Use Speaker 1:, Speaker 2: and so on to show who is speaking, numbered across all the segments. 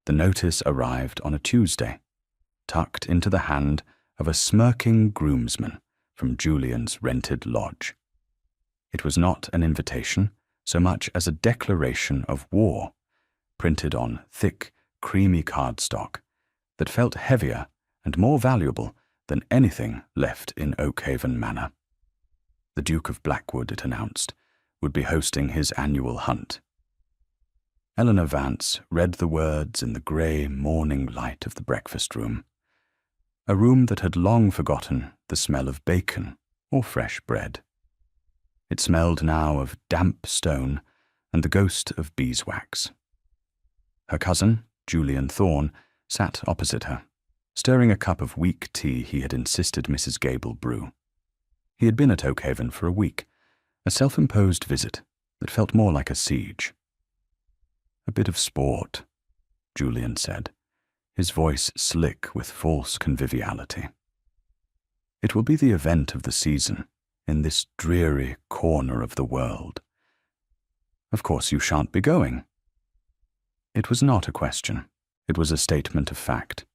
Speaker 1: The notice arrived on a Tuesday, tucked into the hand of a smirking groomsman from Julian's rented lodge. It was not an invitation so much as a declaration of war, printed on thick, creamy cardstock that felt heavier and more valuable than anything left in Oakhaven Manor. The Duke of Blackwood, it announced, would be hosting his annual hunt. Eleanor Vance read the words in the grey morning light of the breakfast room, a room that had long forgotten the smell of bacon or fresh bread. It smelled now of damp stone and the ghost of beeswax. Her cousin, Julian Thorne, sat opposite her, stirring a cup of weak tea he had insisted Mrs. Gable brew. He had been at Oakhaven for a week, a self-imposed visit that felt more like a siege. "A bit of sport," Julian said, his voice slick with false conviviality. "It will be the event of the season in this dreary corner of the world. Of course you shan't be going." It was not a question. It was a statement of fact,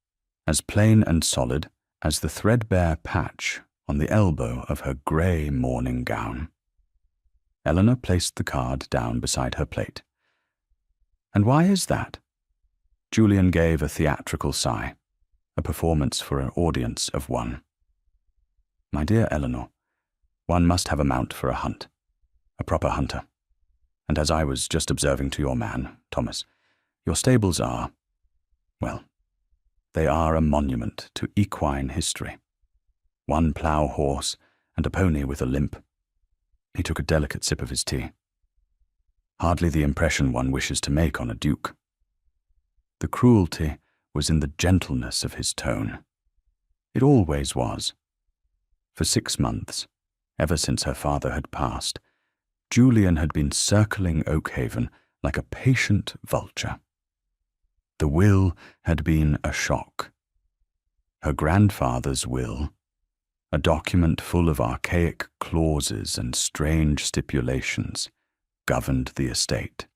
Speaker 1: as plain and solid as the threadbare patch on the elbow of her grey morning gown. Eleanor placed the card down beside her plate. "And why is that?" Julian gave a theatrical sigh, a performance for an audience of one. "My dear Eleanor, one must have a mount for a hunt, a proper hunter. And as I was just observing to your man, Thomas, your stables are, well, they are a monument to equine history. One plough horse and a pony with a limp." He took a delicate sip of his tea. "Hardly the impression one wishes to make on a duke." The cruelty was in the gentleness of his tone. It always was. For 6 months, ever since her father had passed, Julian had been circling Oakhaven like a patient vulture. The will had been a shock. Her grandfather's will, a document full of archaic clauses and strange stipulations, governed the estate.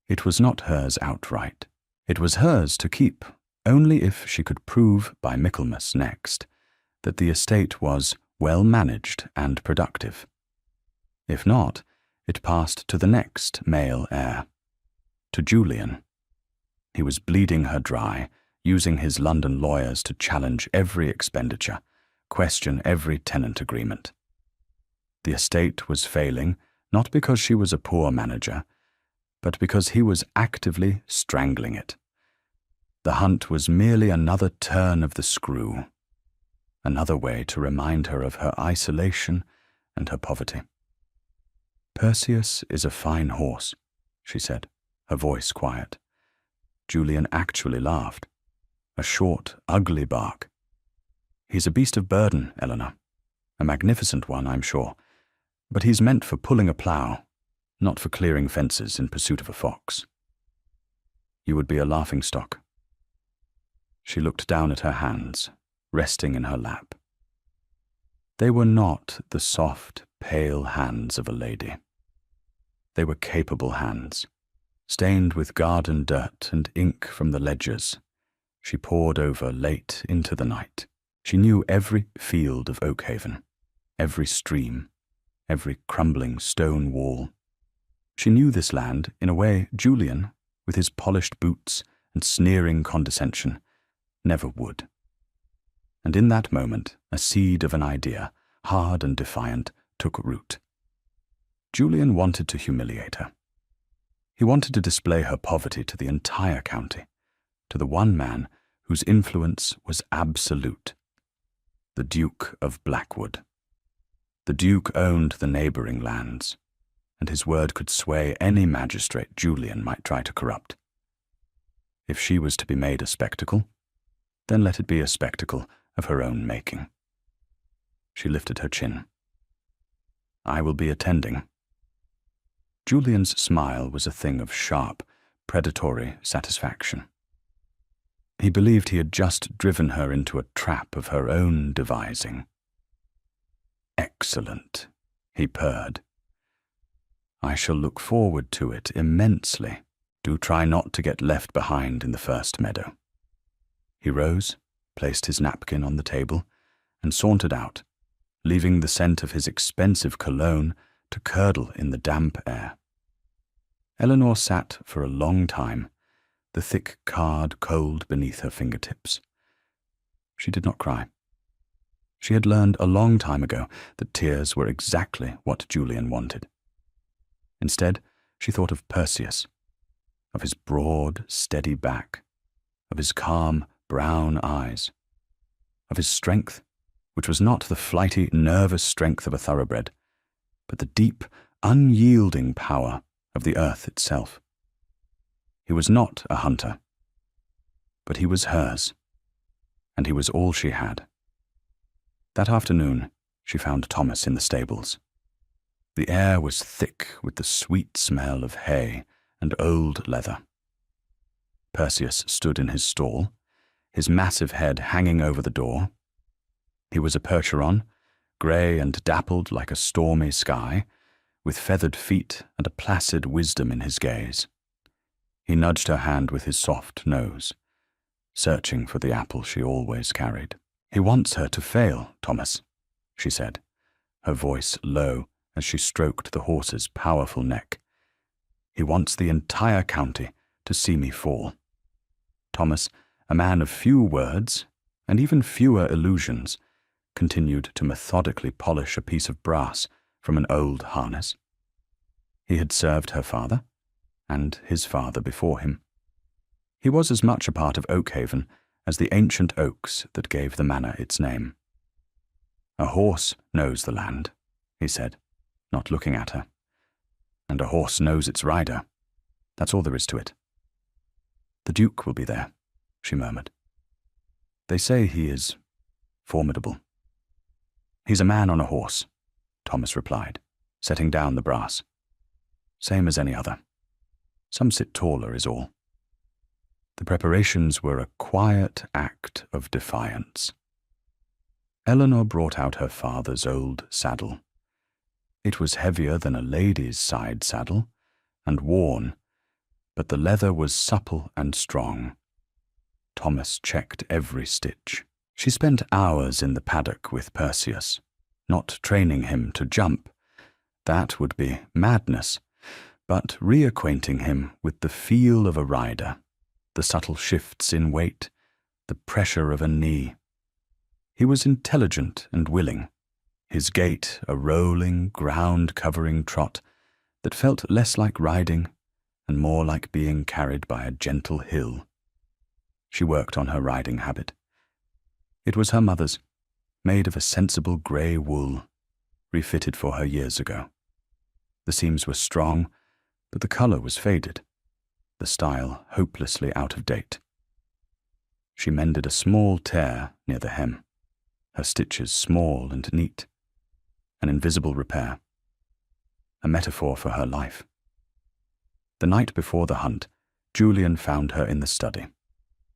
Speaker 1: It was not hers outright. It was hers to keep only if she could prove by Michaelmas next that the estate was well managed and productive. If not, it passed to the next male heir, to Julian. He was bleeding her dry, using his London lawyers to challenge every expenditure, question every tenant agreement. The estate was failing, not because she was a poor manager, but because he was actively strangling it. The hunt was merely another turn of the screw, another way to remind her of her isolation and her poverty. "Perseus is a fine horse," she said, her voice quiet. Julian actually laughed. "A short, ugly bark. He's a beast of burden, Eleanor. A magnificent one, I'm sure. But he's meant for pulling a plough, not for clearing fences in pursuit of a fox. You would be a laughingstock." She looked down at her hands, resting in her lap. They were not the soft, pale hands of a lady. They were capable hands, stained with garden dirt and ink from the ledgers she pored over late into the night. She knew every field of Oakhaven, every stream, every crumbling stone wall. She knew this land in a way Julian, with his polished boots and sneering condescension, never would. And in that moment, a seed of an idea, hard and defiant, took root. Julian wanted to humiliate her. He wanted to display her poverty to the entire county, to the one man whose influence was absolute, the Duke of Blackwood. The Duke owned the neighbouring lands, and his word could sway any magistrate Julian might try to corrupt. If she was to be made a spectacle, then let it be a spectacle of her own making. She lifted her chin. "I will be attending." Julian's smile was a thing of sharp, predatory satisfaction. He believed he had just driven her into a trap of her own devising. "Excellent," he purred. "I shall look forward to it immensely," Do try not to get left behind in the first meadow." He rose, placed his napkin on the table, and sauntered out, leaving the scent of his expensive cologne to curdle in the damp air. Eleanor sat for a long time, the thick card cold beneath her fingertips. She did not cry. She had learned a long time ago that tears were exactly what Julian wanted. Instead, she thought of Perseus, of his broad, steady back, of his calm, brown eyes, of his strength, which was not the flighty, nervous strength of a thoroughbred, but the deep, unyielding power of the earth itself. He was not a hunter, but he was hers, and he was all she had. That afternoon, she found Thomas in the stables. The air was thick with the sweet smell of hay and old leather. Perseus stood in his stall, his massive head hanging over the door. He was a Percheron, grey and dappled like a stormy sky, with feathered feet and a placid wisdom in his gaze. He nudged her hand with his soft nose, searching for the apple she always carried. "He wants her to fail, Thomas," she said, her voice low as she stroked the horse's powerful neck. "He wants the entire county to see me fall." Thomas, a man of few words and even fewer illusions, continued to methodically polish a piece of brass from an old harness. He had served her father, and his father before him. He was as much a part of Oakhaven as the ancient oaks that gave the manor its name. "A horse knows the land," he said, not looking at her. "And a horse knows its rider. That's all there is to it." "The Duke will be there," she murmured. "They say he is formidable." "He's a man on a horse," Thomas replied, setting down the brass. "Same as any other. Some sit taller is all." The preparations were a quiet act of defiance. Eleanor brought out her father's old saddle. It was heavier than a lady's side saddle, and worn, but the leather was supple and strong. Thomas checked every stitch. She spent hours in the paddock with Perseus, not training him to jump. That would be madness, but reacquainting him with the feel of a rider, the subtle shifts in weight, the pressure of a knee. He was intelligent and willing, his gait a rolling, ground-covering trot that felt less like riding and more like being carried by a gentle hill. She worked on her riding habit. It was her mother's, made of a sensible grey wool, refitted for her years ago. The seams were strong, but the colour was faded, the style hopelessly out of date. She mended a small tear near the hem, her stitches small and neat, an invisible repair, a metaphor for her life. The night before the hunt, Julian found her in the study,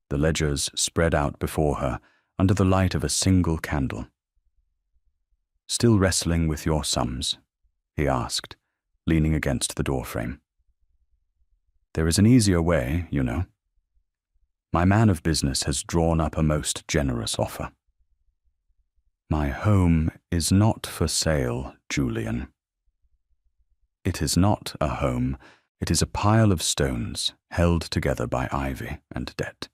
Speaker 1: the ledgers spread out before her under the light of a single candle. "Still wrestling with your sums?" he asked, leaning against the doorframe. "There is an easier way, you know. My man of business has drawn up a most generous offer." "My home is not for sale, Julian." "It is not a home. It is a pile of stones held together by ivy and debt.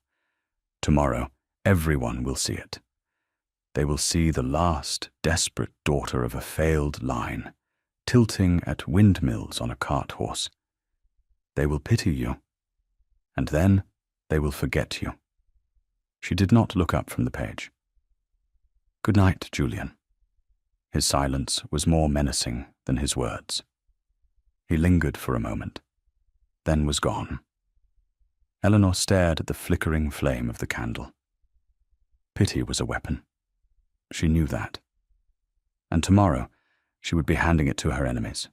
Speaker 1: Tomorrow, everyone will see it. They will see the last desperate daughter of a failed line, tilting at windmills on a cart horse. They will pity you, and then they will forget you." She did not look up from the page. "Good night, Julian." His silence was more menacing than his words. He lingered for a moment, then was gone. Eleanor stared at the flickering flame of the candle. Pity was a weapon. She knew that. And tomorrow she would be handing it to her enemies,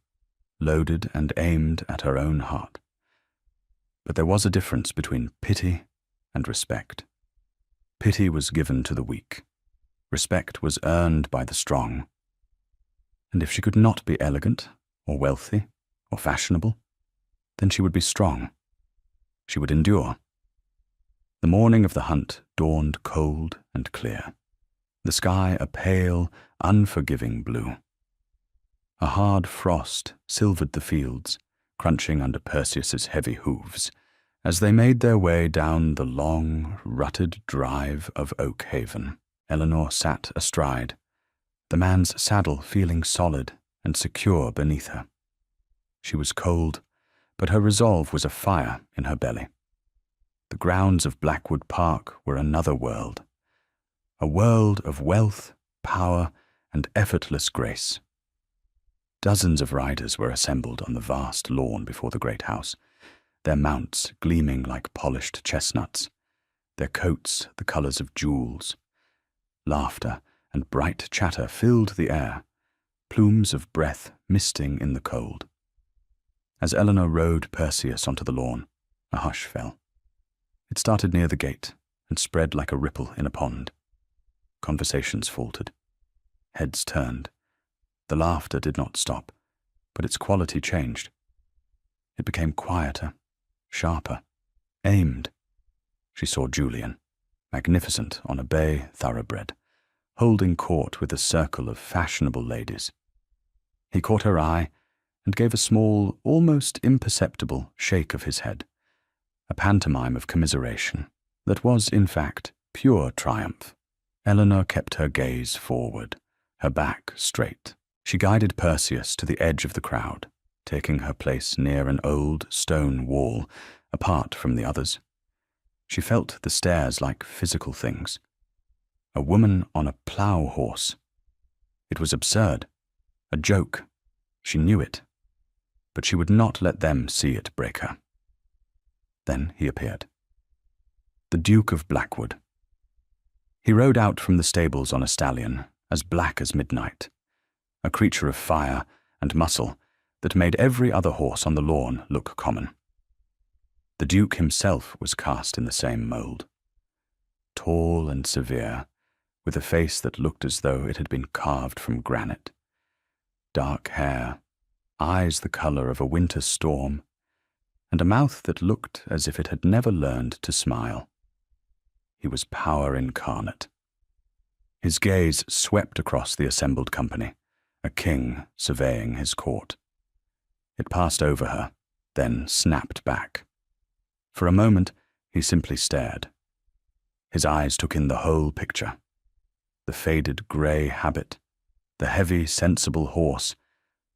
Speaker 1: loaded and aimed at her own heart. But there was a difference between pity and respect. Pity was given to the weak. Respect was earned by the strong. And if she could not be elegant, or wealthy, or fashionable, then she would be strong. She would endure. The morning of the hunt dawned cold and clear, the sky a pale, unforgiving blue. A hard frost silvered the fields, crunching under Perseus's heavy hooves, as they made their way down the long, rutted drive of Oak Haven. Eleanor sat astride, the man's saddle feeling solid and secure beneath her. She was cold, but her resolve was afire in her belly. The grounds of Blackwood Park were another world, a world of wealth, power, and effortless grace. Dozens of riders were assembled on the vast lawn before the great house, their mounts gleaming like polished chestnuts, their coats the colors of jewels. Laughter and bright chatter filled the air, plumes of breath misting in the cold. As Eleanor rode Perseus onto the lawn, a hush fell. It started near the gate and spread like a ripple in a pond. Conversations faltered. Heads turned. The laughter did not stop, but its quality changed. It became quieter, sharper, aimed. She saw Julian, magnificent on a bay thoroughbred, holding court with a circle of fashionable ladies. He caught her eye and gave a small, almost imperceptible shake of his head, a pantomime of commiseration that was, in fact, pure triumph. Eleanor kept her gaze forward, her back straight. She guided Perseus to the edge of the crowd, taking her place near an old stone wall, apart from the others. She felt the stairs like physical things. A woman on a plow horse. It was absurd, a joke. She knew it, but she would not let them see it break her. Then he appeared. The Duke of Blackwood. He rode out from the stables on a stallion, as black as midnight, a creature of fire and muscle that made every other horse on the lawn look common. The Duke himself was cast in the same mould. Tall and severe, with a face that looked as though it had been carved from granite. Dark hair, eyes the color of a winter storm, and a mouth that looked as if it had never learned to smile. He was power incarnate. His gaze swept across the assembled company, a king surveying his court. It passed over her, then snapped back. For a moment, he simply stared. His eyes took in the whole picture. The faded grey habit, the heavy, sensible horse,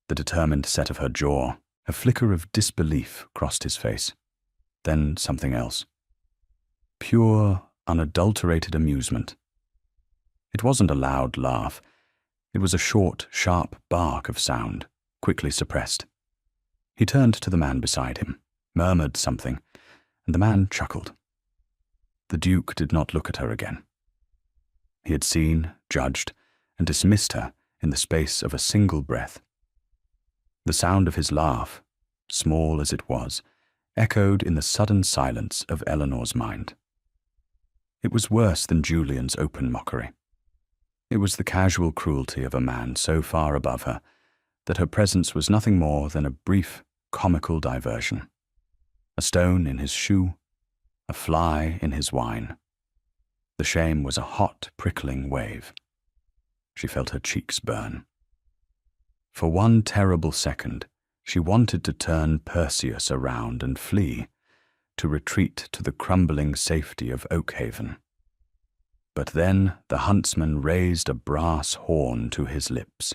Speaker 1: the determined set of her jaw. A flicker of disbelief crossed his face. Then something else. Pure, unadulterated amusement. It wasn't a loud laugh. It was a short, sharp bark of sound, quickly suppressed. He turned to the man beside him, murmured something, and the man chuckled. The Duke did not look at her again. He had seen, judged, and dismissed her in the space of a single breath. The sound of his laugh, small as it was, echoed in the sudden silence of Eleanor's mind. It was worse than Julian's open mockery. It was the casual cruelty of a man so far above her that her presence was nothing more than a brief, comical diversion. A stone in his shoe, a fly in his wine. The shame was a hot, prickling wave. She felt her cheeks burn. For one terrible second, she wanted to turn Perseus around and flee, to retreat to the crumbling safety of Oak Haven. But then the huntsman raised a brass horn to his lips.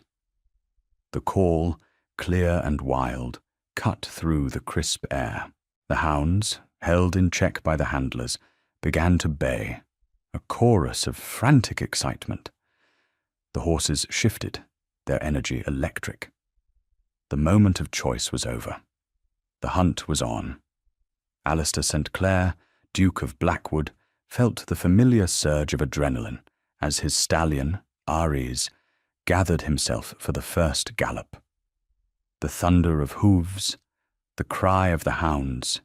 Speaker 1: The call, clear and wild, cut through the crisp air. The hounds, held in check by the handlers, began to bay, a chorus of frantic excitement. The horses shifted, their energy electric. The moment of choice was over. The hunt was on. Alistair St. Clair, Duke of Blackwood, felt the familiar surge of adrenaline as his stallion, Heirs, gathered himself for the first gallop. The thunder of hooves, the cry of the hounds,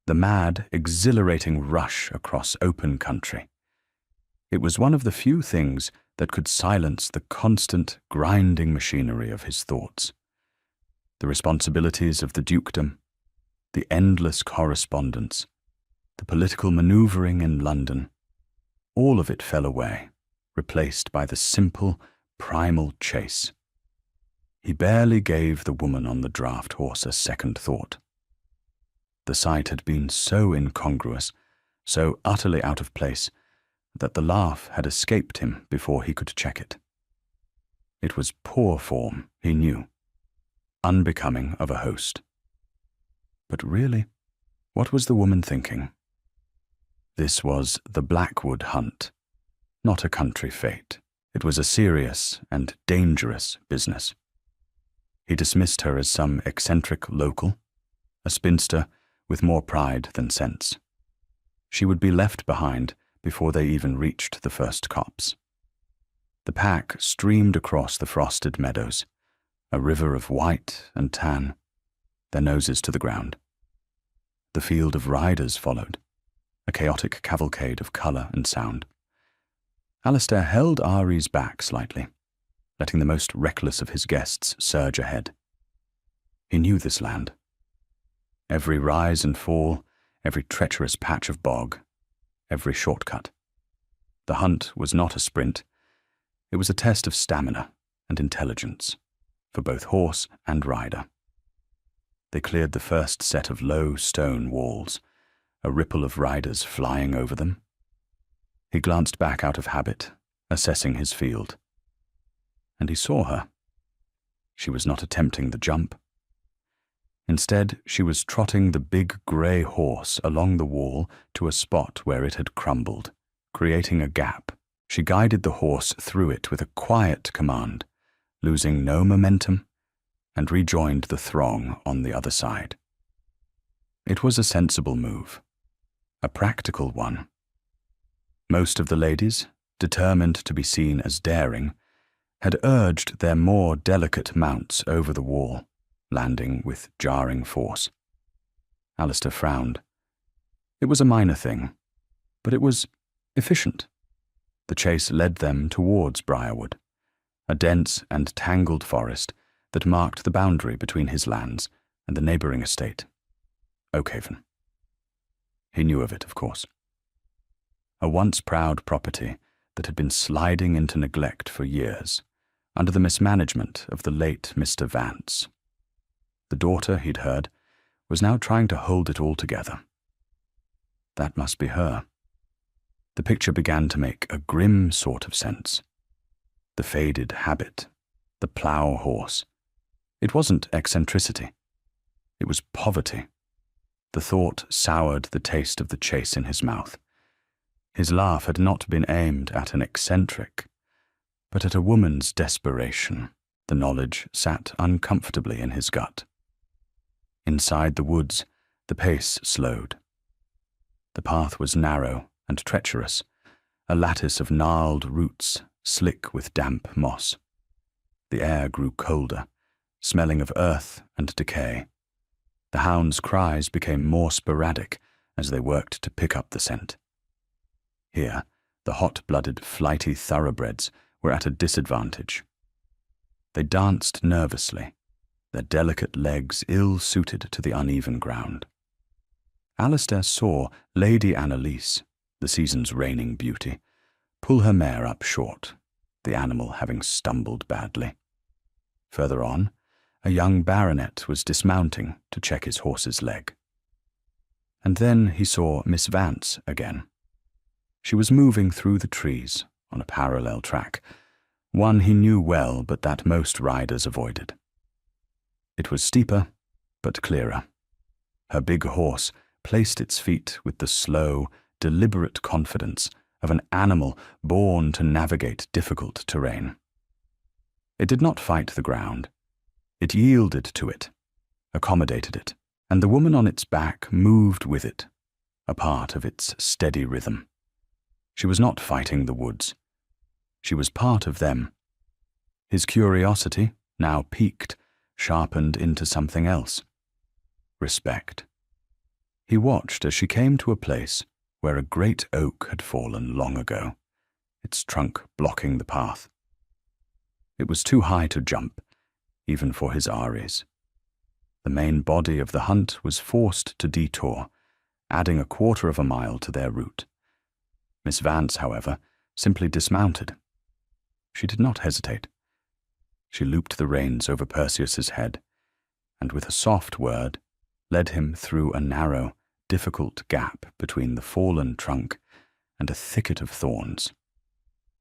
Speaker 1: the mad, exhilarating rush across open country. It was one of the few things that could silence the constant, grinding machinery of his thoughts. The responsibilities of the dukedom, the endless correspondence, the political manoeuvring in London, all of it fell away, replaced by the simple, primal chase. He barely gave the woman on the draft horse a second thought. The sight had been so incongruous, so utterly out of place, that the laugh had escaped him before he could check it. It was poor form, he knew, unbecoming of a host. But really, what was the woman thinking? This was the Blackwood hunt, not a country fete. It was a serious and dangerous business. He dismissed her as some eccentric local, a spinster with more pride than sense. She would be left behind before they even reached the first copse. The pack streamed across the frosted meadows, a river of white and tan, their noses to the ground. The field of riders followed, a chaotic cavalcade of colour and sound. Alistair held Ari's back slightly, letting the most reckless of his guests surge ahead. He knew this land. Every rise and fall, every treacherous patch of bog, every shortcut. The hunt was not a sprint. It was a test of stamina and intelligence, for both horse and rider. They cleared the first set of low stone walls, a ripple of riders flying over them. He glanced back out of habit, assessing his field. And he saw her. She was not attempting the jump. Instead, she was trotting the big grey horse along the wall to a spot where it had crumbled, creating a gap. She guided the horse through it with a quiet command, losing no momentum, and rejoined the throng on the other side. It was a sensible move, a practical one. Most of the ladies, determined to be seen as daring, had urged their more delicate mounts over the wall, landing with jarring force. Alistair frowned. It was a minor thing, but it was efficient. The chase led them towards Briarwood, a dense and tangled forest that marked the boundary between his lands and the neighbouring estate, Oakhaven. He knew of it, of course. A once proud property that had been sliding into neglect for years, under the mismanagement of the late Mr. Vance. The daughter, he'd heard, was now trying to hold it all together. That must be her. The picture began to make a grim sort of sense. The faded habit, the plough horse. It wasn't eccentricity. It was poverty. The thought soured the taste of the chase in his mouth. His laugh had not been aimed at an eccentric, but at a woman's desperation. The knowledge sat uncomfortably in his gut. Inside the woods, the pace slowed. The path was narrow and treacherous, a lattice of gnarled roots, slick with damp moss. The air grew colder, smelling of earth and decay. The hounds' cries became more sporadic as they worked to pick up the scent. Here, the hot-blooded, flighty thoroughbreds were at a disadvantage. They danced nervously, their delicate legs ill-suited to the uneven ground. Alistair saw Lady Annalise, the season's reigning beauty, pull her mare up short, the animal having stumbled badly. Further on, a young baronet was dismounting to check his horse's leg. And then he saw Miss Vance again. She was moving through the trees on a parallel track, one he knew well but that most riders avoided. It was steeper, but clearer. Her big horse placed its feet with the slow, deliberate confidence of an animal born to navigate difficult terrain. It did not fight the ground. It yielded to it, accommodated it, and the woman on its back moved with it, a part of its steady rhythm. She was not fighting the woods. She was part of them. His curiosity, now piqued, sharpened into something else. Respect. He watched as she came to a place where a great oak had fallen long ago, its trunk blocking the path. It was too high to jump, even for his heirs. The main body of the hunt was forced to detour, adding 1/4 mile to their route. Miss Vance, however, simply dismounted. She did not hesitate. She looped the reins over Perseus's head, and with a soft word, led him through a narrow, difficult gap between the fallen trunk and a thicket of thorns.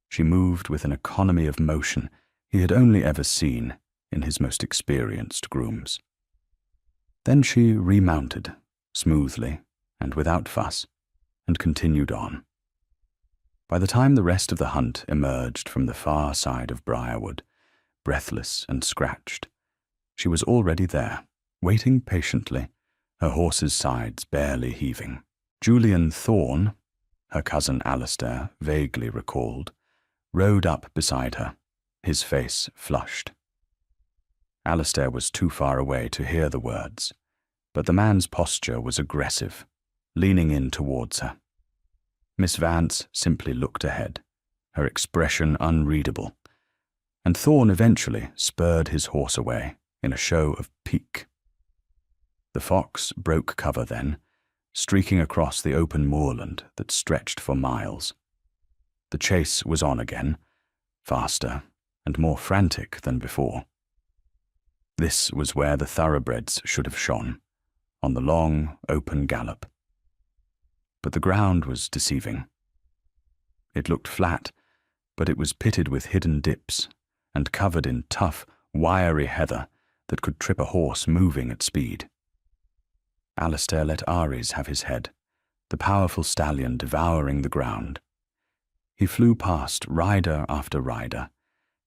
Speaker 1: She moved with an economy of motion he had only ever seen in his most experienced grooms. Then she remounted, smoothly and without fuss, and continued on. By the time the rest of the hunt emerged from the far side of Briarwood, breathless and scratched, she was already there, waiting patiently, her horse's sides barely heaving. Julian Thorne, her cousin Alistair vaguely recalled, rode up beside her, his face flushed. Alistair was too far away to hear the words, but the man's posture was aggressive, leaning in towards her. Miss Vance simply looked ahead, her expression unreadable, and Thorne eventually spurred his horse away in a show of pique. The fox broke cover then, streaking across the open moorland that stretched for miles. The chase was on again, faster and more frantic than before. This was where the thoroughbreds should have shone, on the long, open gallop. But the ground was deceiving. It looked flat, but it was pitted with hidden dips and covered in tough, wiry heather that could trip a horse moving at speed. Alistair let Ares have his head, the powerful stallion devouring the ground. He flew past rider after rider,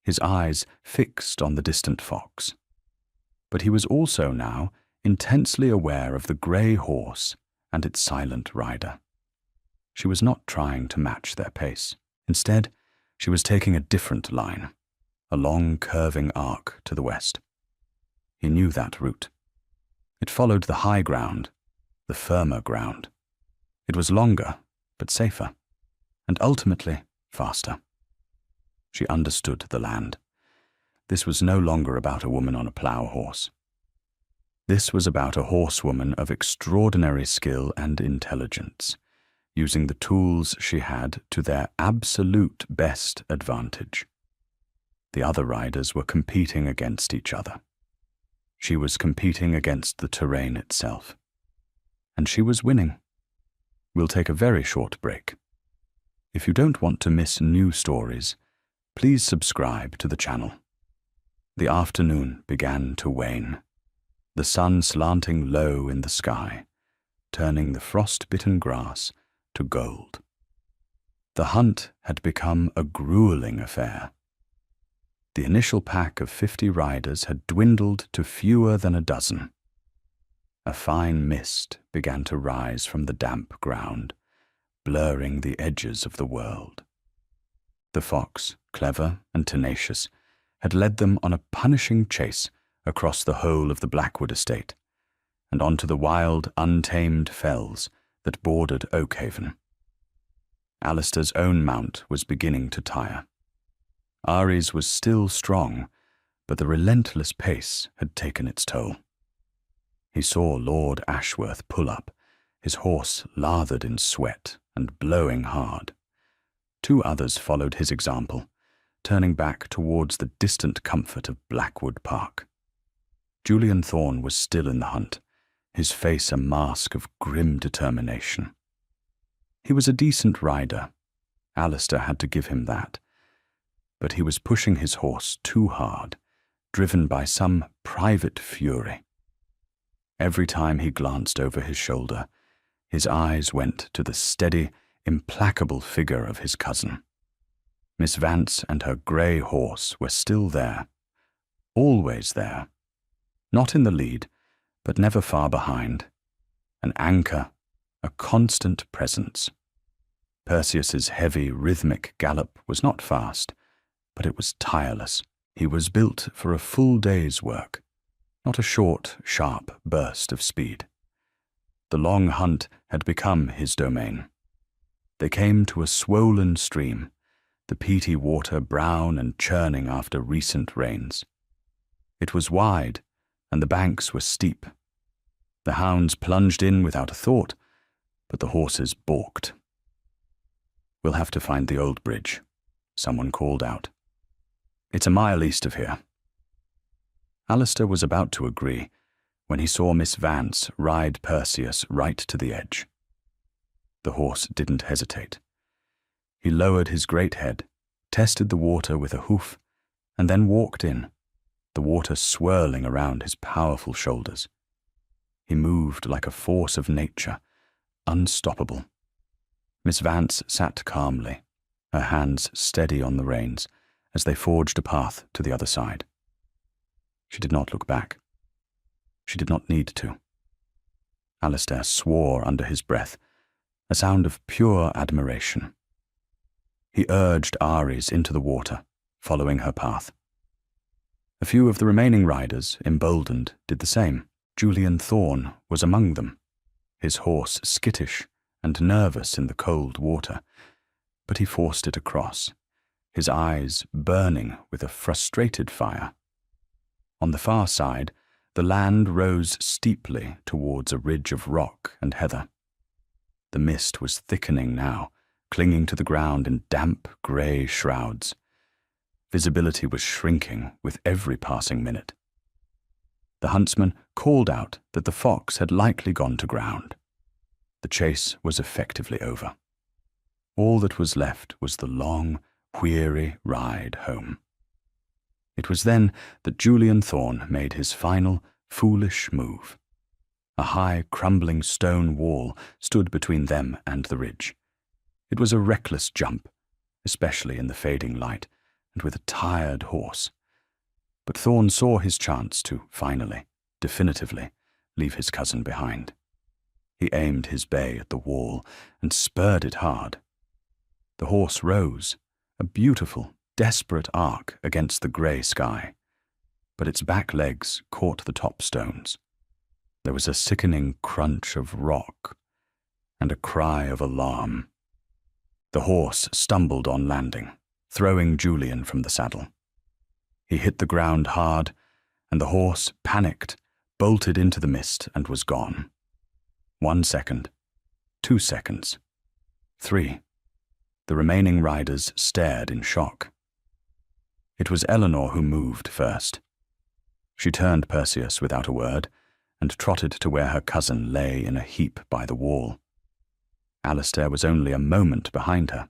Speaker 1: his eyes fixed on the distant fox. But he was also now intensely aware of the grey horse and its silent rider. She was not trying to match their pace. Instead, she was taking a different line, a long curving arc to the west. He knew that route. It followed the high ground, the firmer ground. It was longer, but safer, and ultimately faster. She understood the land. This was no longer about a woman on a plough horse. This was about a horsewoman of extraordinary skill and intelligence, using the tools she had to their absolute best advantage. The other riders were competing against each other. She was competing against the terrain itself. And she was winning. We'll take a very short break. If you don't want to miss new stories, please subscribe to the channel. The afternoon began to wane, the sun slanting low in the sky, turning the frost-bitten grass to gold. The hunt had become a grueling affair. The initial pack of 50 riders had dwindled to fewer than a dozen. A fine mist began to rise from the damp ground, blurring the edges of the world. The fox, clever and tenacious, had led them on a punishing chase across the whole of the Blackwood estate, and onto the wild, untamed fells that bordered Oakhaven. Alistair's own mount was beginning to tire. Ares was still strong, but the relentless pace had taken its toll. He saw Lord Ashworth pull up, his horse lathered in sweat and blowing hard. 2 others followed his example, turning back towards the distant comfort of Blackwood Park. Julian Thorne was still in the hunt, his face a mask of grim determination. He was a decent rider. Alistair had to give him that. But he was pushing his horse too hard, driven by some private fury. Every time he glanced over his shoulder, his eyes went to the steady, implacable figure of his cousin. Miss Vance and her grey horse were still there, always there, not in the lead, but never far behind, an anchor, a constant presence. Perseus's heavy, rhythmic gallop was not fast, but it was tireless. He was built for a full day's work, not a short, sharp burst of speed. The long hunt had become his domain. They came to a swollen stream, the peaty water brown and churning after recent rains. It was wide, and the banks were steep. The hounds plunged in without a thought, but the horses balked. "We'll have to find the old bridge," someone called out. "It's a mile east of here." Alistair was about to agree when he saw Miss Vance ride Perseus right to the edge. The horse didn't hesitate. He lowered his great head, tested the water with a hoof, and then walked in, the water swirling around his powerful shoulders. He moved like a force of nature, unstoppable. Miss Vance sat calmly, her hands steady on the reins as they forged a path to the other side. She did not look back. She did not need to. Alistair swore under his breath, a sound of pure admiration. He urged Ares into the water, following her path. A few of the remaining riders, emboldened, did the same. Julian Thorne was among them, his horse skittish and nervous in the cold water, but he forced it across, his eyes burning with a frustrated fire. On the far side, the land rose steeply towards a ridge of rock and heather. The mist was thickening now, clinging to the ground in damp, grey shrouds. Visibility was shrinking with every passing minute. The huntsman called out that the fox had likely gone to ground. The chase was effectively over. All that was left was the long, weary ride home. It was then that Julian Thorne made his final, foolish move. A high, crumbling stone wall stood between them and the ridge. It was a reckless jump, especially in the fading light, and with a tired horse. But Thorne saw his chance to finally, definitively, leave his cousin behind. He aimed his bay at the wall and spurred it hard. The horse rose, a beautiful, desperate arc against the grey sky, but its back legs caught the top stones. There was a sickening crunch of rock and a cry of alarm. The horse stumbled on landing, throwing Julian from the saddle. He hit the ground hard, and the horse, panicked, bolted into the mist and was gone. 1 second, 2 seconds, 3. The remaining riders stared in shock. It was Eleanor who moved first. She turned Perseus without a word and trotted to where her cousin lay in a heap by the wall. Alistair was only a moment behind her.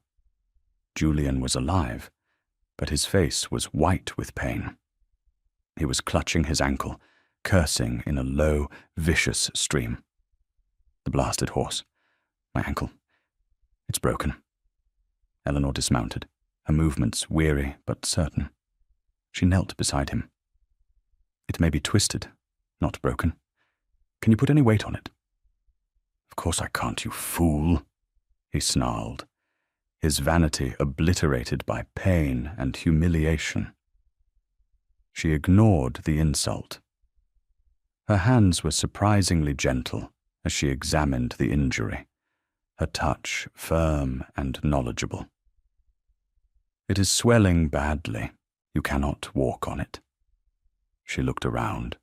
Speaker 1: Julian was alive, but his face was white with pain. He was clutching his ankle, cursing in a low, vicious stream. The blasted horse. My ankle. It's broken. Eleanor dismounted, her movements weary but certain. She knelt beside him. It may be twisted, not broken. Can you put any weight on it? Of course I can't, you fool, he snarled, his vanity obliterated by pain and humiliation. She ignored the insult. Her hands were surprisingly gentle as she examined the injury, her touch firm and knowledgeable. It is swelling badly. You cannot walk on it. She looked around,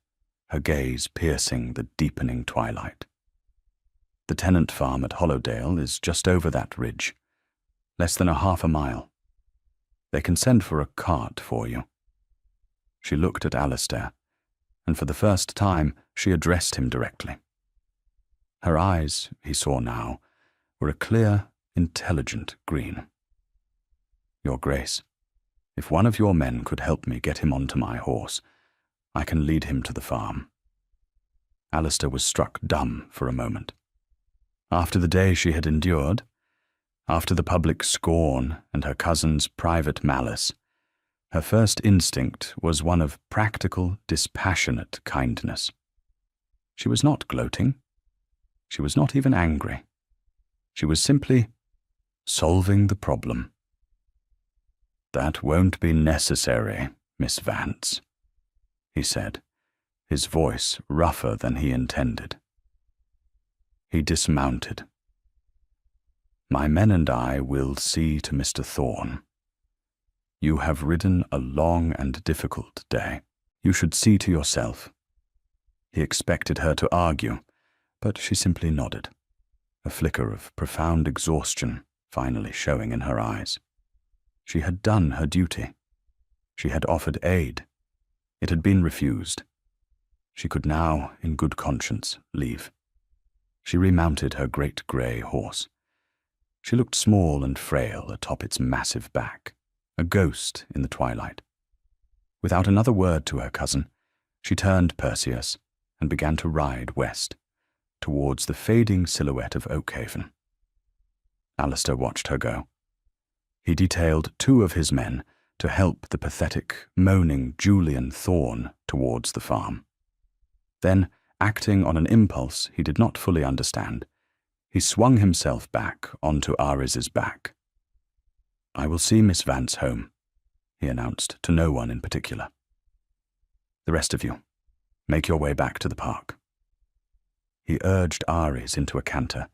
Speaker 1: her gaze piercing the deepening twilight. The tenant farm at Hollowdale is just over that ridge, less than half a mile. They can send for a cart for you. She looked at Alistair, and for the first time she addressed him directly. Her eyes, he saw now, were a clear, intelligent green. Your Grace, if one of your men could help me get him onto my horse, I can lead him to the farm. Alistair was struck dumb for a moment. After the day she had endured, after the public scorn and her cousin's private malice, her first instinct was one of practical, dispassionate kindness. She was not gloating. She was not even angry. She was simply solving the problem. That won't be necessary, Miss Vance, he said, his voice rougher than he intended. He dismounted. My men and I will see to Mr. Thorne. You have ridden a long and difficult day. You should see to yourself. He expected her to argue, but she simply nodded. a flicker of profound exhaustion finally showing in her eyes. She had done her duty. She had offered aid. It had been refused. She could now, in good conscience, leave. She remounted her great grey horse. She looked small and frail atop its massive back, a ghost in the twilight. Without another word to her cousin, she turned Perseus and began to ride west, towards the fading silhouette of Oakhaven. Alistair watched her go. He detailed 2 of his men to help the pathetic, moaning Julian Thorne towards the farm. Then, acting on an impulse he did not fully understand, he swung himself back onto Ares's back. "I will see Miss Vance home," he announced to no one in particular. "The rest of you, make your way back to the park." He urged Ares into a canter,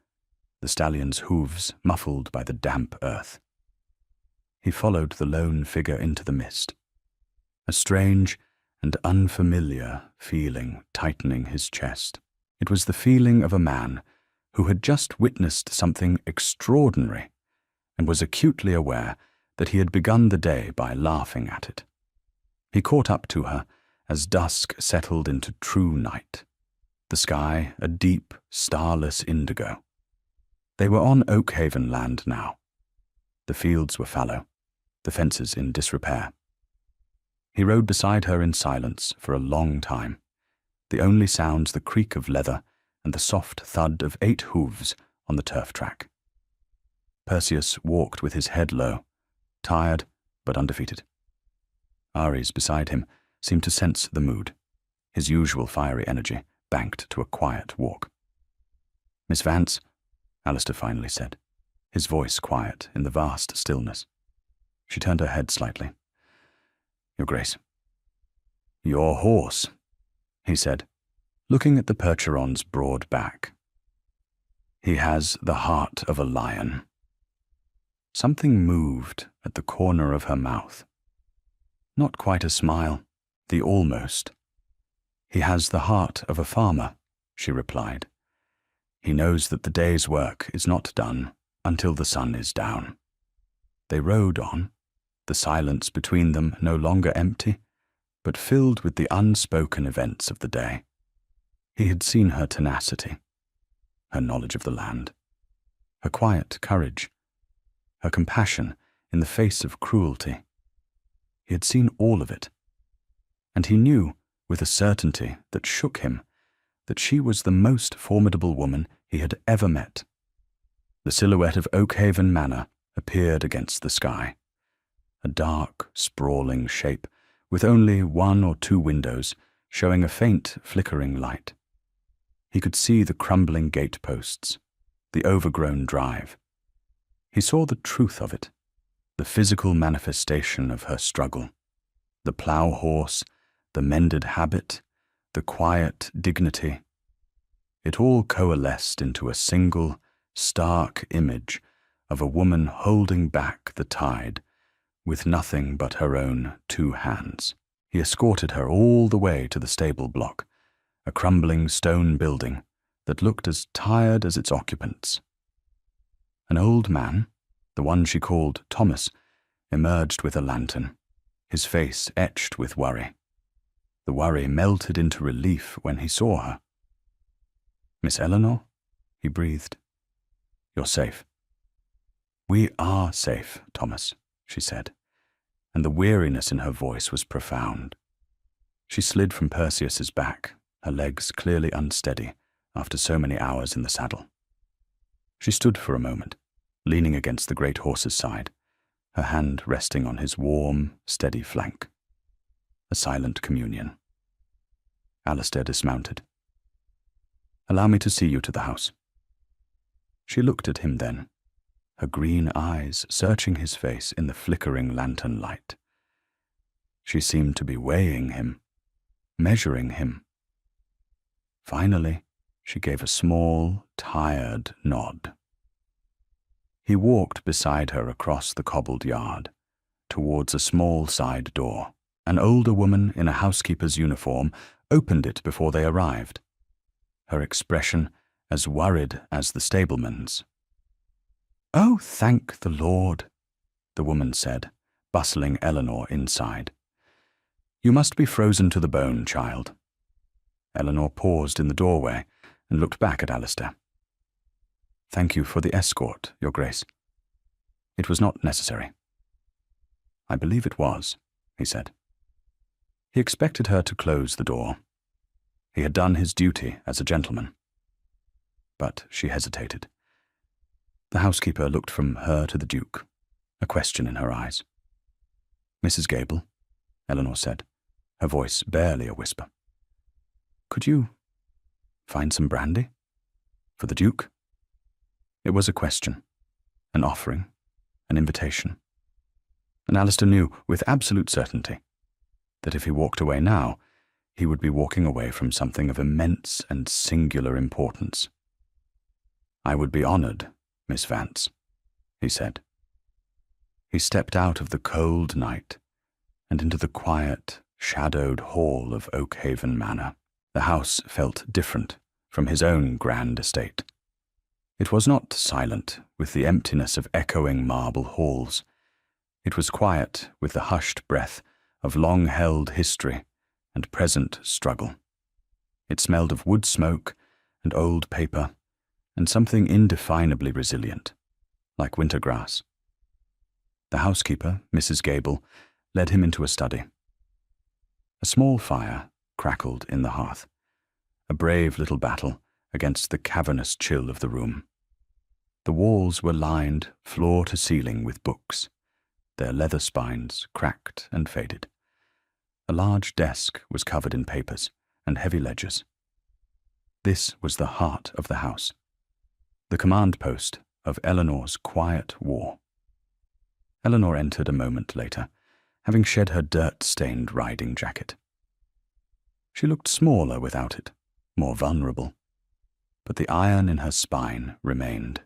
Speaker 1: the stallion's hooves muffled by the damp earth. He followed the lone figure into the mist, a strange and unfamiliar feeling tightening his chest. It was the feeling of a man who had just witnessed something extraordinary and was acutely aware that he had begun the day by laughing at it. He caught up to her as dusk settled into true night, the sky a deep, starless indigo. They were on Oakhaven land now. The fields were fallow, the fences in disrepair. He rode beside her in silence for a long time, the only sounds the creak of leather and the soft thud of 8 hooves on the turf track. Perseus walked with his head low, tired but undefeated. Ares beside him seemed to sense the mood, his usual fiery energy banked to a quiet walk. "Miss Vance," Alistair finally said, his voice quiet in the vast stillness. She turned her head slightly. "Your Grace." "Your horse," he said, looking at the Percheron's broad back. "He has the heart of a lion." Something moved at the corner of her mouth. Not quite a smile, the almost. "He has the heart of a farmer," she replied. "He knows that the day's work is not done until the sun is down." They rode on, the silence between them no longer empty, but filled with the unspoken events of the day. He had seen her tenacity, her knowledge of the land, her quiet courage, her compassion in the face of cruelty. He had seen all of it, and he knew, with a certainty that shook him, that she was the most formidable woman he had ever met. The silhouette of Oakhaven Manor appeared against the sky, a dark, sprawling shape with only 1 or 2 windows showing a faint, flickering light. He could see the crumbling gateposts, the overgrown drive. He saw the truth of it, the physical manifestation of her struggle, the plow horse, the mended habit, the quiet dignity. It all coalesced into a single, stark image of a woman holding back the tide with nothing but her own 2 hands. He escorted her all the way to the stable block, a crumbling stone building that looked as tired as its occupants. An old man, the one she called Thomas, emerged with a lantern, his face etched with worry. The worry melted into relief when he saw her. "Miss Eleanor?" he breathed. "You're safe." "We are safe, Thomas," she said, and the weariness in her voice was profound. She slid from Perseus's back, her legs clearly unsteady after so many hours in the saddle. She stood for a moment, leaning against the great horse's side, her hand resting on his warm, steady flank. A silent communion. Alistair dismounted. "Allow me to see you to the house." She looked at him then, her green eyes searching his face in the flickering lantern light. She seemed to be weighing him, measuring him. Finally, she gave a small, tired nod. He walked beside her across the cobbled yard, towards a small side door. An older woman in a housekeeper's uniform opened it before they arrived. Her expression, as worried as the stableman's. "Oh, thank the Lord," the woman said, bustling Eleanor inside. "You must be frozen to the bone, child." Eleanor paused in the doorway and looked back at Alistair. "Thank you for the escort, Your Grace." "It was not necessary." "I believe it was," he said. He expected her to close the door. He had done his duty as a gentleman. But she hesitated. The housekeeper looked from her to the Duke, a question in her eyes. "Mrs. Gable," Eleanor said, her voice barely a whisper. "Could you find some brandy? For the Duke?" It was a question, an offering, an invitation. And Alistair knew with absolute certainty that if he walked away now, he would be walking away from something of immense and singular importance. "I would be honored, Miss Vance," he said. He stepped out of the cold night and into the quiet, shadowed hall of Oakhaven Manor. The house felt different from his own grand estate. It was not silent with the emptiness of echoing marble halls. It was quiet with the hushed breath of long-held history and present struggle. It smelled of wood smoke and old paper and something indefinably resilient, like winter grass. The housekeeper, Mrs. Gable, led him into a study. A small fire crackled in the hearth, a brave little battle against the cavernous chill of the room. The walls were lined floor to ceiling with books, their leather spines cracked and faded. A large desk was covered in papers and heavy ledgers. This was the heart of the house, the command post of Eleanor's quiet war. Eleanor entered a moment later, having shed her dirt-stained riding jacket. She looked smaller without it, more vulnerable, but the iron in her spine remained.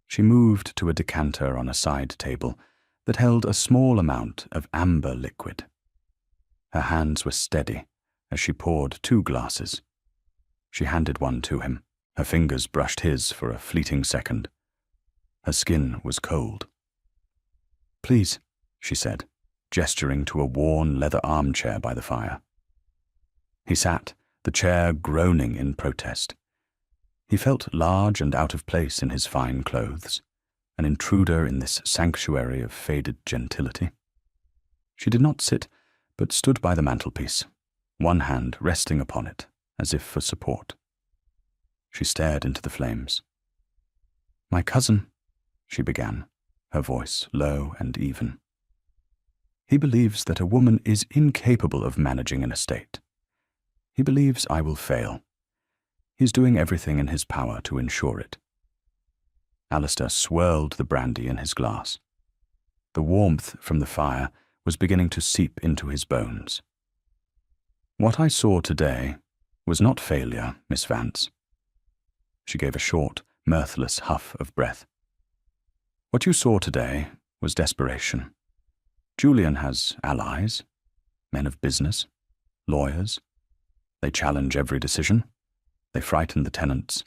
Speaker 1: She moved to a decanter on a side table that held a small amount of amber liquid. Her hands were steady as she poured 2 glasses. She handed one to him. Her fingers brushed his for a fleeting second. Her skin was cold. "Please," she said, gesturing to a worn leather armchair by the fire. He sat, the chair groaning in protest. He felt large and out of place in his fine clothes, an intruder in this sanctuary of faded gentility. She did not sit, but stood by the mantelpiece, one hand resting upon it, as if for support. She stared into the flames. "My cousin," she began, her voice low and even. "He believes that a woman is incapable of managing an estate. He believes I will fail. He's doing everything in his power to ensure it." Alistair swirled the brandy in his glass. The warmth from the fire was beginning to seep into his bones. "What I saw today was not failure, Miss Vance." She gave a short, mirthless huff of breath. "What you saw today was desperation. Julian has allies, men of business, lawyers. They challenge every decision. They frighten the tenants.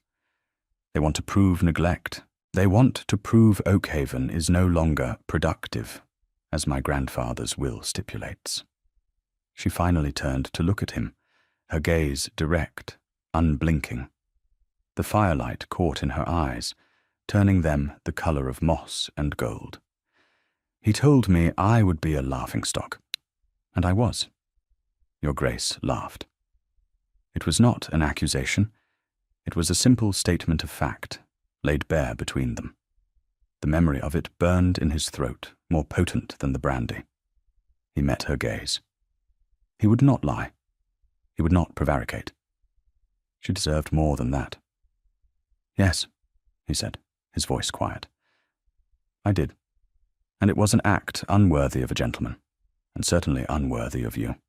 Speaker 1: They want to prove neglect. They want to prove Oakhaven is no longer productive, as my grandfather's will stipulates." She finally turned to look at him, her gaze direct, unblinking. The firelight caught in her eyes, turning them the color of moss and gold. "He told me I would be a laughingstock, and I was." Your Grace laughed. It was not an accusation. It was a simple statement of fact, laid bare between them. The memory of it burned in his throat, more potent than the brandy. He met her gaze. He would not lie. He would not prevaricate. She deserved more than that. "Yes," he said, his voice quiet. "I did. And it was an act unworthy of a gentleman, and certainly unworthy of you.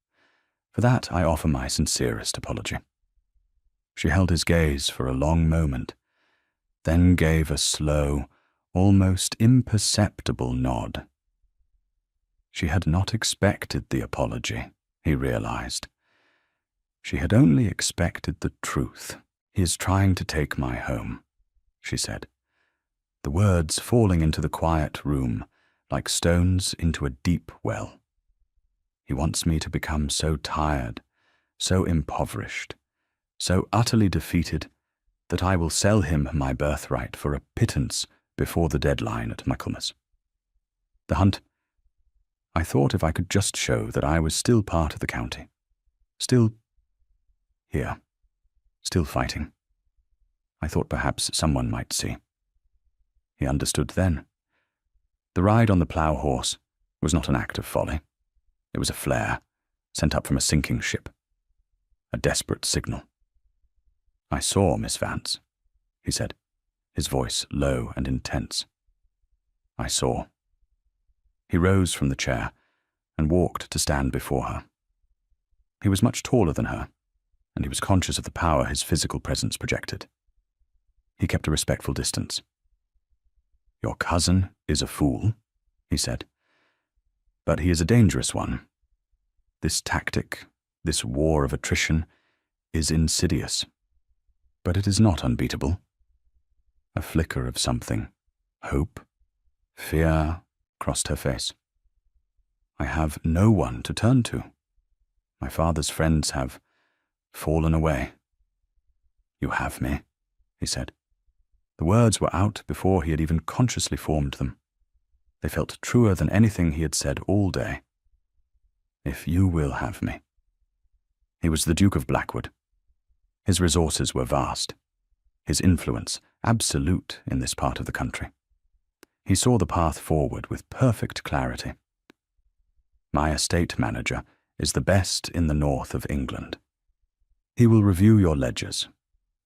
Speaker 1: For that I offer my sincerest apology." She held his gaze for a long moment, then gave a slow, almost imperceptible nod. She had not expected the apology, he realized. She had only expected the truth. "He is trying to take my home," she said, the words falling into the quiet room like stones into a deep well. "He wants me to become so tired, so impoverished, so utterly defeated that I will sell him my birthright for a pittance before the deadline at Michaelmas. The hunt, I thought if I could just show that I was still part of the county, still here, still fighting, I thought perhaps someone might see." He understood then. The ride on the Plow horse was not an act of folly. It was a flare sent up from a sinking ship, a desperate signal. "I saw Miss Vance," he said, his voice low and intense. "I saw." He rose from the chair and walked to stand before her. He was much taller than her, and he was conscious of the power his physical presence projected. He kept a respectful distance. "Your cousin is a fool," he said, "but he is a dangerous one. This tactic, this war of attrition, is insidious, but it is not unbeatable." A flicker of something, hope, fear, crossed her face. "I have no one to turn to. My father's friends have fallen away." "You have me," he said. The words were out before he had even consciously formed them. They felt truer than anything he had said all day. "If you will have me." He was the Duke of Blackwood. His resources were vast, his influence absolute in this part of the country. He saw the path forward with perfect clarity. "My estate manager is the best in the north of England. He will review your ledgers,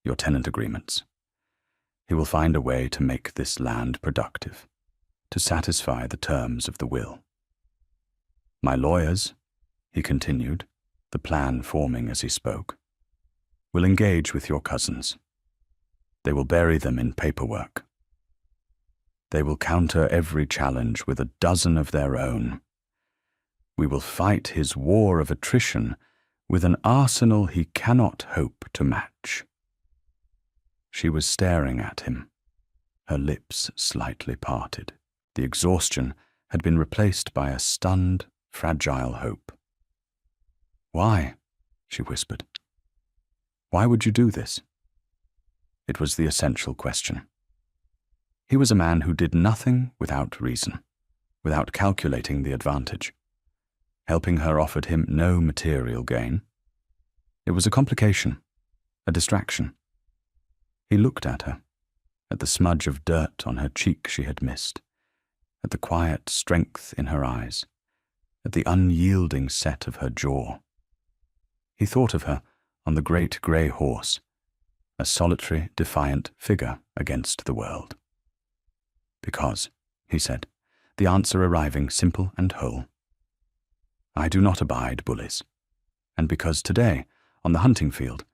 Speaker 1: your tenant agreements. He will find a way to make this land productive, to satisfy the terms of the will. My lawyers," he continued, the plan forming as he spoke, "will engage with your cousins. They will bury them in paperwork. They will counter every challenge with a dozen of their own. We will fight his war of attrition with an arsenal he cannot hope to match." She was staring at him, her lips slightly parted. The exhaustion had been replaced by a stunned, fragile hope. "Why?" she whispered. "Why would you do this?" It was the essential question. He was a man who did nothing without reason, without calculating the advantage. Helping her offered him no material gain. It was a complication, a distraction. He looked at her, at the smudge of dirt on her cheek she had missed, at the quiet strength in her eyes, at the unyielding set of her jaw. He thought of her on the great grey horse, a solitary, defiant figure against the world. "Because," he said, the answer arriving simple and whole, "I do not abide bullies, and because today, on the hunting field,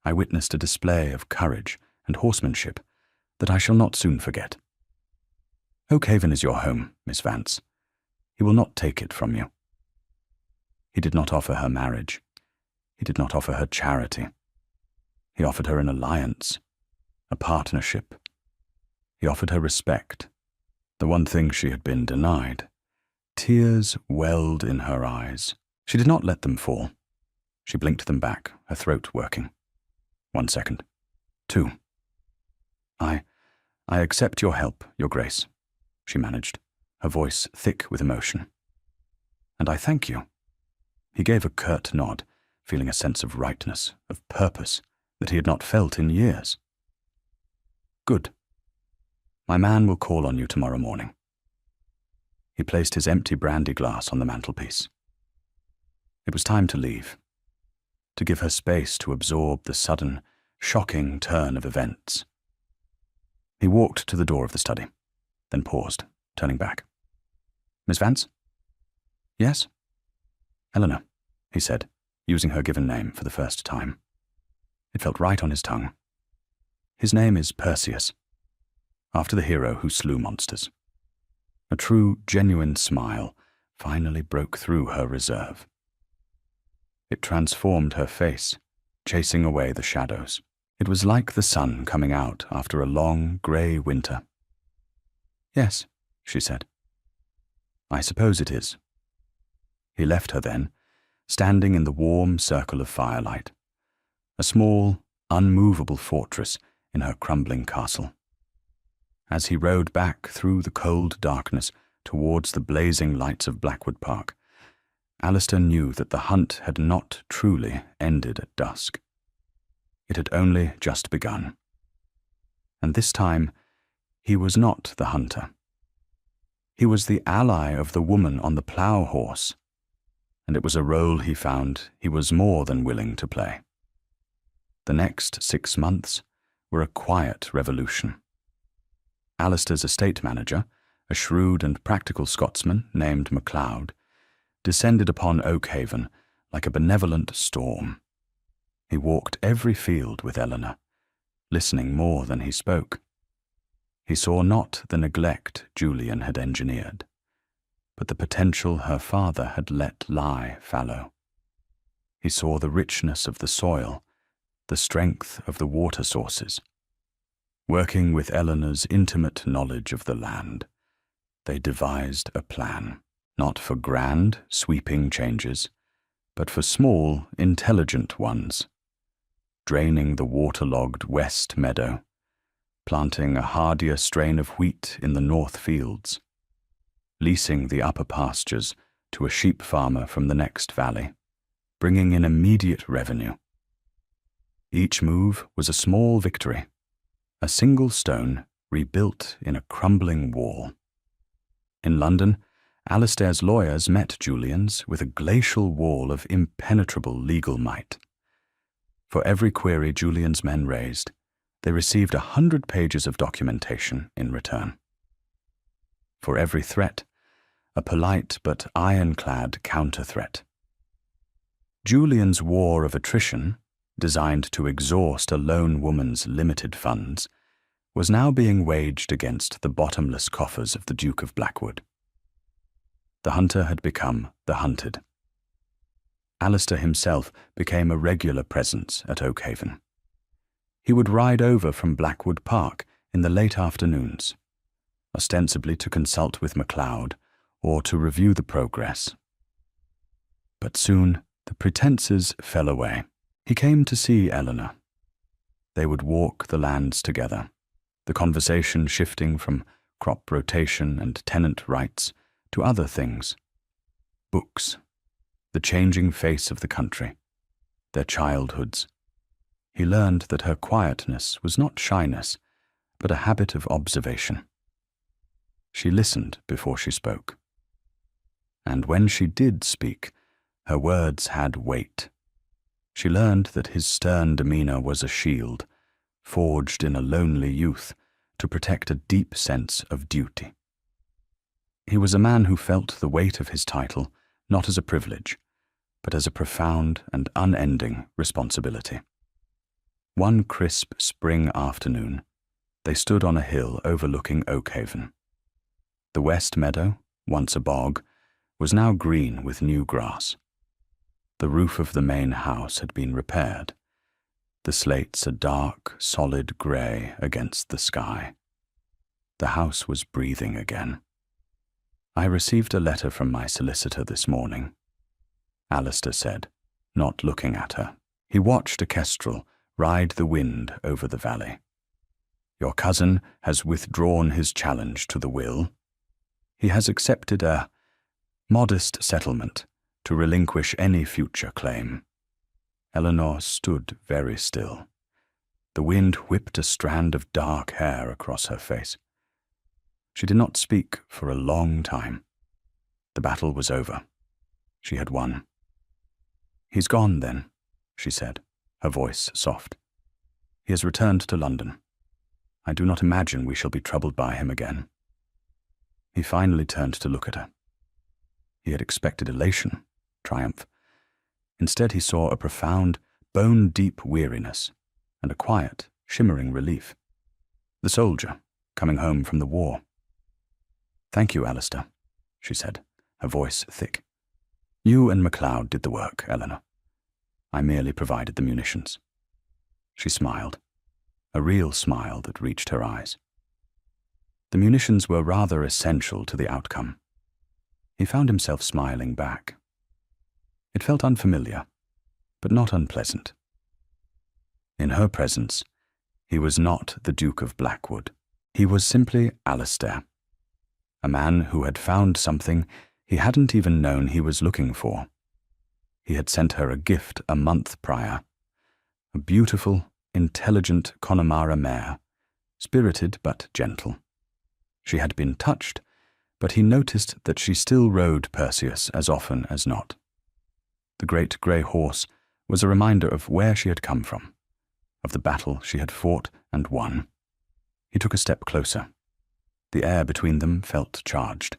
Speaker 1: I witnessed a display of courage and horsemanship that I shall not soon forget. Oakhaven is your home, Miss Vance. He will not take it from you." He did not offer her marriage. He did not offer her charity. He offered her an alliance, a partnership. He offered her respect, the one thing she had been denied. Tears welled in her eyes. She did not let them fall. She blinked them back, her throat working. 1 second. 2. I accept your help, Your Grace," she managed, her voice thick with emotion. "And I thank you." He gave a curt nod, feeling a sense of rightness, of purpose, that he had not felt in years. "Good. My man will call on you tomorrow morning." He placed his empty brandy glass on the mantelpiece. It was time to leave, to give her space to absorb the sudden, shocking turn of events. He walked to the door of the study, then paused, turning back. "Miss Vance?" "Yes?" "Eleanor," he said, using her given name for the first time. It felt right on his tongue. "His name is Perseus, after the hero who slew monsters." A true, genuine smile finally broke through her reserve. It transformed her face, chasing away the shadows. It was like the sun coming out after a long, grey winter. "Yes," she said. "I suppose it is." He left her then, standing in the warm circle of firelight, a small, unmovable fortress in her crumbling castle. As he rode back through the cold darkness towards the blazing lights of Blackwood Park, Alistair knew that the hunt had not truly ended at dusk. It had only just begun. And this time, he was not the hunter. He was the ally of the woman on the Plow horse, and it was a role he found he was more than willing to play. The next 6 months were a quiet revolution. Alistair's estate manager, a shrewd and practical Scotsman named MacLeod, descended upon Oakhaven like a benevolent storm. He walked every field with Eleanor, listening more than he spoke. He saw not the neglect Julian had engineered, but the potential her father had let lie fallow. He saw the richness of the soil, the strength of the water sources. Working with Eleanor's intimate knowledge of the land, they devised a plan, not for grand, sweeping changes, but for small, intelligent ones. Draining the waterlogged west meadow, planting a hardier strain of wheat in the north fields, leasing the upper pastures to a sheep farmer from the next valley, bringing in immediate revenue. Each move was a small victory, a single stone rebuilt in a crumbling wall. In London, Alistair's lawyers met Julian's with a glacial wall of impenetrable legal might. For every query Julian's men raised, they received 100 pages of documentation in return. For every threat, a polite but ironclad counter-threat. Julian's war of attrition, designed to exhaust a lone woman's limited funds, was now being waged against the bottomless coffers of the Duke of Blackwood. The hunter had become the hunted. Alistair himself became a regular presence at Oakhaven. He would ride over from Blackwood Park in the late afternoons, ostensibly to consult with MacLeod or to review the progress. But soon the pretences fell away. He came to see Eleanor. They would walk the lands together, the conversation shifting from crop rotation and tenant rights to other things. Books, the changing face of the country, their childhoods. He learned that her quietness was not shyness, but a habit of observation. She listened before she spoke. And when she did speak, her words had weight. She learned that his stern demeanor was a shield, forged in a lonely youth to protect a deep sense of duty. He was a man who felt the weight of his title not as a privilege, but as a profound and unending responsibility. One crisp spring afternoon, they stood on a hill overlooking Oakhaven. The west meadow, once a bog, was now green with new grass. The roof of the main house had been repaired, the slates a dark, solid grey against the sky. The house was breathing again. "I received a letter from my solicitor this morning," Alistair said, not looking at her. He watched a kestrel ride the wind over the valley. "Your cousin has withdrawn his challenge to the will. He has accepted a modest settlement to relinquish any future claim." Eleanor stood very still. The wind whipped a strand of dark hair across her face. She did not speak for a long time. The battle was over. She had won. "He's gone, then," she said, her voice soft. "He has returned to London. I do not imagine we shall be troubled by him again." He finally turned to look at her. He had expected elation, triumph. Instead, he saw a profound, bone-deep weariness and a quiet, shimmering relief. The soldier, coming home from the war. "Thank you, Alistair," she said, her voice thick. "You and MacLeod did the work, Eleanor. I merely provided the munitions." She smiled. a real smile that reached her eyes. The munitions were rather essential to the outcome. He found himself smiling back. It felt unfamiliar, but not unpleasant. In her presence, he was not the Duke of Blackwood. He was simply Alistair, a man who had found something he hadn't even known he was looking for. He had sent her a gift a month prior, a beautiful, intelligent Connemara mare, spirited but gentle. She had been touched, but he noticed that she still rode Perseus as often as not. The great grey horse was a reminder of where she had come from, of the battle she had fought and won. He took a step closer. The air between them felt charged.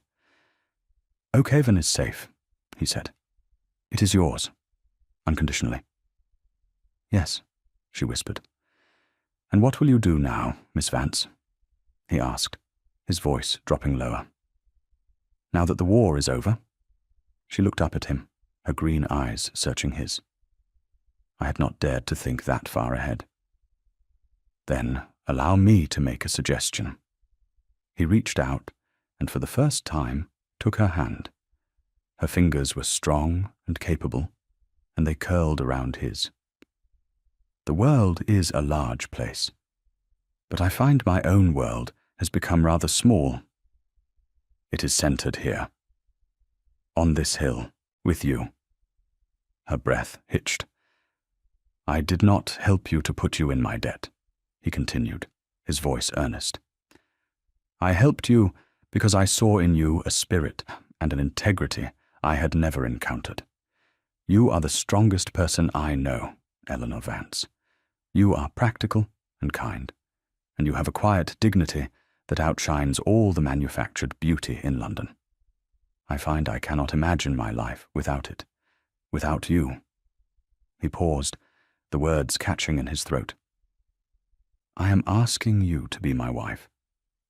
Speaker 1: "Oakhaven is safe," he said. "It is yours, unconditionally." "Yes," she whispered. "And what will you do now, Miss Vance?" he asked, his voice dropping lower. "Now that the war is over?" She looked up at him, her green eyes searching his. I had not dared to think that far ahead. "Then allow me to make a suggestion." He reached out and for the first time took her hand. Her fingers were strong and capable, and they curled around his. "The world is a large place, but I find my own world has become rather small. It is centered here, on this hill, with you." Her breath hitched. "I did not help you to put you in my debt," he continued, his voice earnest. "I helped you because I saw in you a spirit and an integrity I had never encountered. You are the strongest person I know, Eleanor Vance. You are practical and kind, and you have a quiet dignity that outshines all the manufactured beauty in London. I find I cannot imagine my life without it, without you." He paused, the words catching in his throat. "I am asking you to be my wife,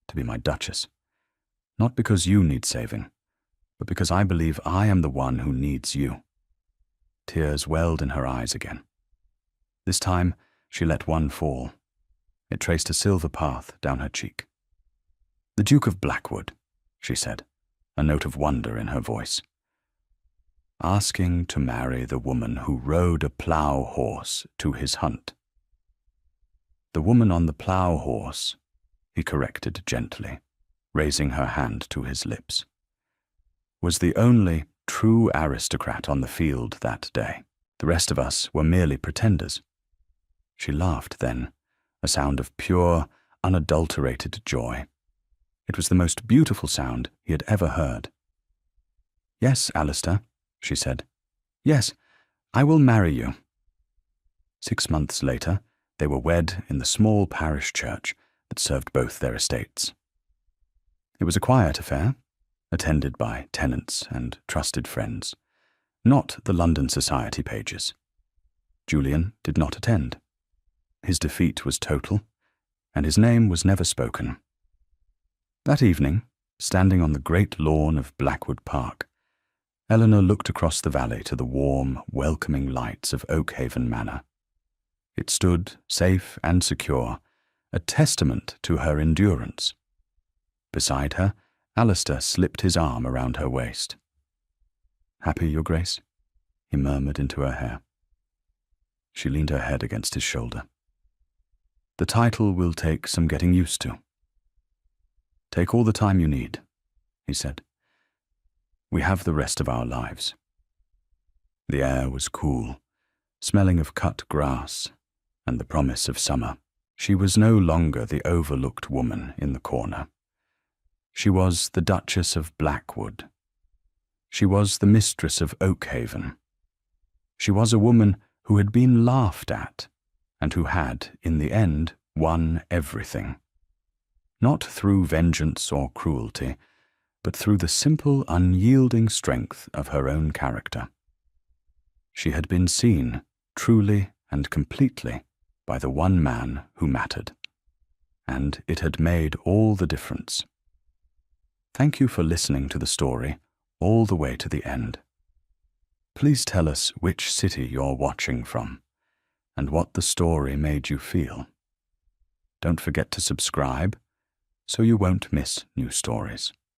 Speaker 1: to be my Duchess, not because you need saving, but because I believe I am the one who needs you." Tears welled in her eyes again. This time she let one fall. It traced a silver path down her cheek. "The Duke of Blackwood," she said, a note of wonder in her voice. "Asking to marry the woman who rode a plough horse to his hunt." "The woman on the plough horse," he corrected gently, raising her hand to his lips, "was the only true aristocrat on the field that day. The rest of us were merely pretenders." She laughed then, a sound of pure, unadulterated joy. It was the most beautiful sound he had ever heard. "Yes, Alistair," she said. "Yes, I will marry you." 6 months later, they were wed in the small parish church that served both their estates. It was a quiet affair, attended by tenants and trusted friends, not the London society pages. Julian did not attend. His defeat was total, and his name was never spoken. That evening, standing on the great lawn of Blackwood Park, Eleanor looked across the valley to the warm, welcoming lights of Oakhaven Manor. It stood, safe and secure, a testament to her endurance. Beside her, Alistair slipped his arm around her waist. "Happy, Your Grace?" he murmured into her hair. She leaned her head against his shoulder. "The title will take some getting used to." "Take all the time you need," he said. "We have the rest of our lives." The air was cool, smelling of cut grass and the promise of summer. She was no longer the overlooked woman in the corner. She was the Duchess of Blackwood. She was the mistress of Oakhaven. She was a woman who had been laughed at and who had, in the end, won everything. Not through vengeance or cruelty, but through the simple, unyielding strength of her own character. She had been seen, truly and completely, by the one man who mattered, and it had made all the difference. Thank you for listening to the story all the way to the end. Please tell us which city you're watching from, and what the story made you feel. Don't forget to subscribe so you won't miss new stories.